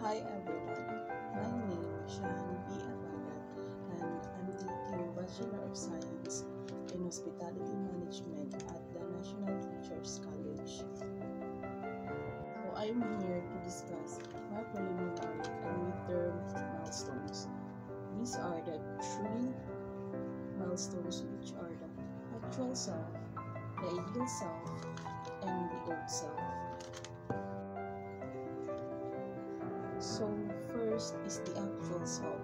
Hi everyone, my name is Shani B. Abagat and I'm taking Bachelor of Science in Hospitality Management at the National Teachers College. So I'm here to discuss my preliminary and midterm milestones. These are the three milestones which are the actual self, the ideal self, and the old self. So first is the actual self.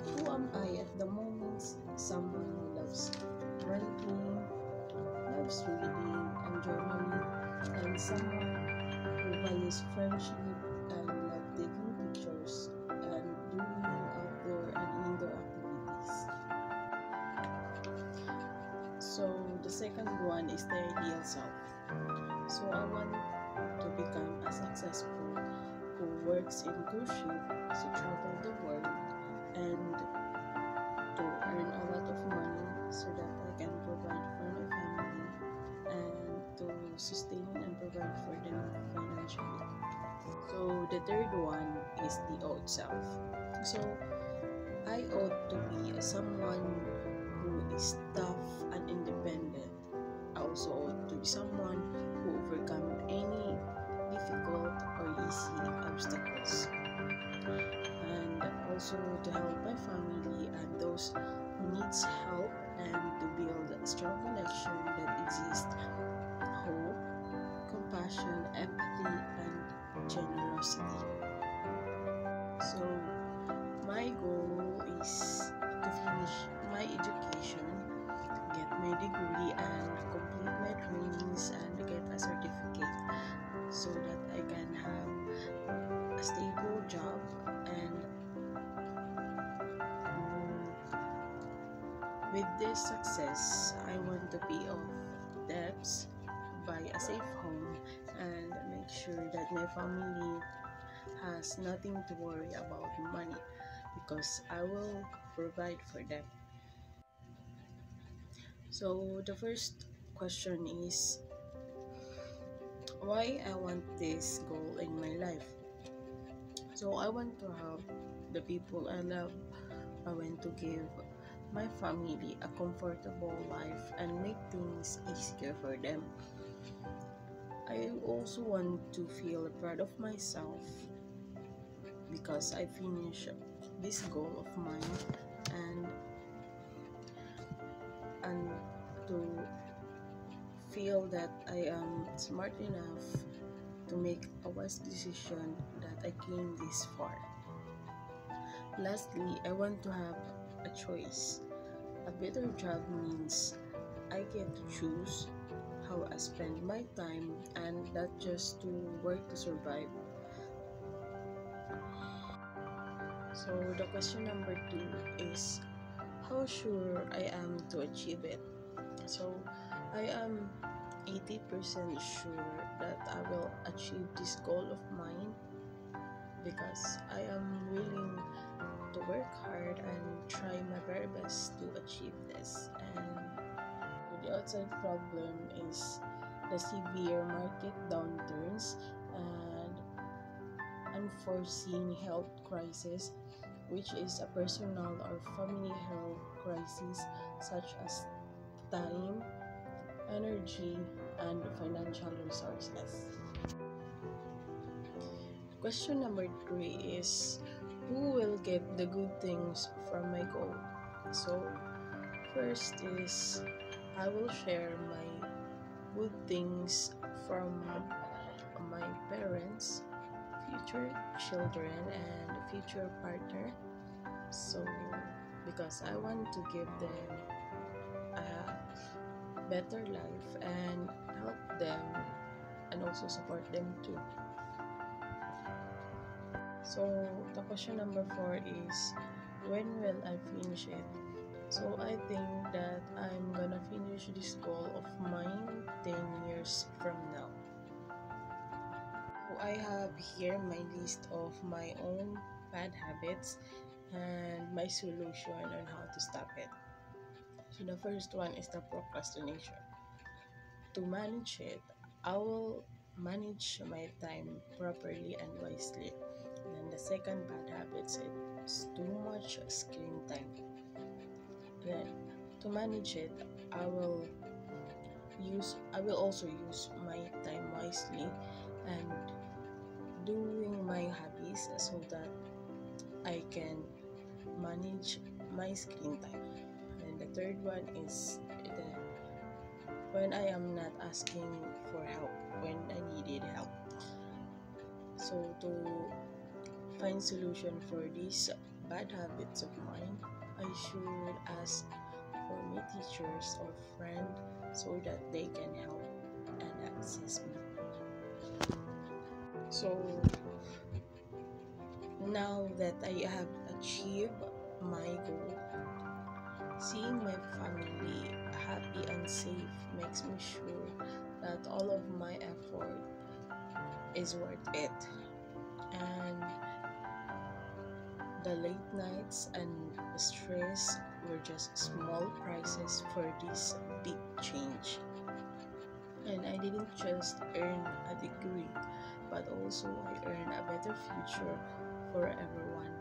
Who am I at the moment? Someone who loves writing, loves reading and journaling, and someone who values friendship and love taking pictures and doing outdoor and indoor activities. So the second one is the ideal self. So I want to become a successful who works in cruise ship to travel the world and to earn a lot of money so that I can provide for my family and to sustain and provide for them financially. So the third one is the old self. So I ought to be someone who is tough and independent. I also ought to be someone who overcome any difficult or easy obstacles, and also to help my family and those who needs help, and to build a strong connection that exists hope, compassion, empathy, and generosity. So my goal is to finish my education, get my degree, and complete my trainings and get a certificate so that I can have a stable job, and with this success, I want to pay off debts, buy a safe home, and make sure that my family has nothing to worry about money because I will provide for them. So the first question is why I want this goal in my life. So I want to help the people I love. I want to give my family a comfortable life and make things easier for them. I also want to feel proud of myself because I finished this goal of mine, and and to feel that I am smart enough to make a wise decision that I came this far. Lastly, I want to have a choice. A better job means I get to choose how I spend my time and not just to work to survive. So the question number 2 is how sure I am to achieve it. So I am 80% sure that I will achieve this goal of mine because I am willing to work hard and try my very best to achieve this. And the outside problem is the severe market downturns and unforeseen health crisis, which is a personal or family health crisis such as time, energy, and financial resources. Question number 3 is who will get the good things from my goal? So, first is I will share my good things from my parents, future children, and future partner. So, because I want to give them a better life and help them and also support them too. So the question number 4 is when will I finish it? So I think that I'm gonna finish this goal of mine 10 years from now. So I have here my list of my own bad habits and my solution on how to stop it. So the first one is the procrastination. To manage it, I will manage my time properly and wisely. And then the second bad habit is too much screen time. Then to manage it, I will I will also use my time wisely and doing my hobbies so that I can manage my screen time. And the third one is when I am not asking for help, when I needed help. So to find solution for these bad habits of mine, I should ask for my teachers or friend so that they can help and assist me. So now that I have achieved my goal, seeing my family happy and safe makes me sure that all of my effort is worth it. And the late nights and stress were just small prices for this big change. And I didn't just earn a degree, but also I earned a better future for everyone.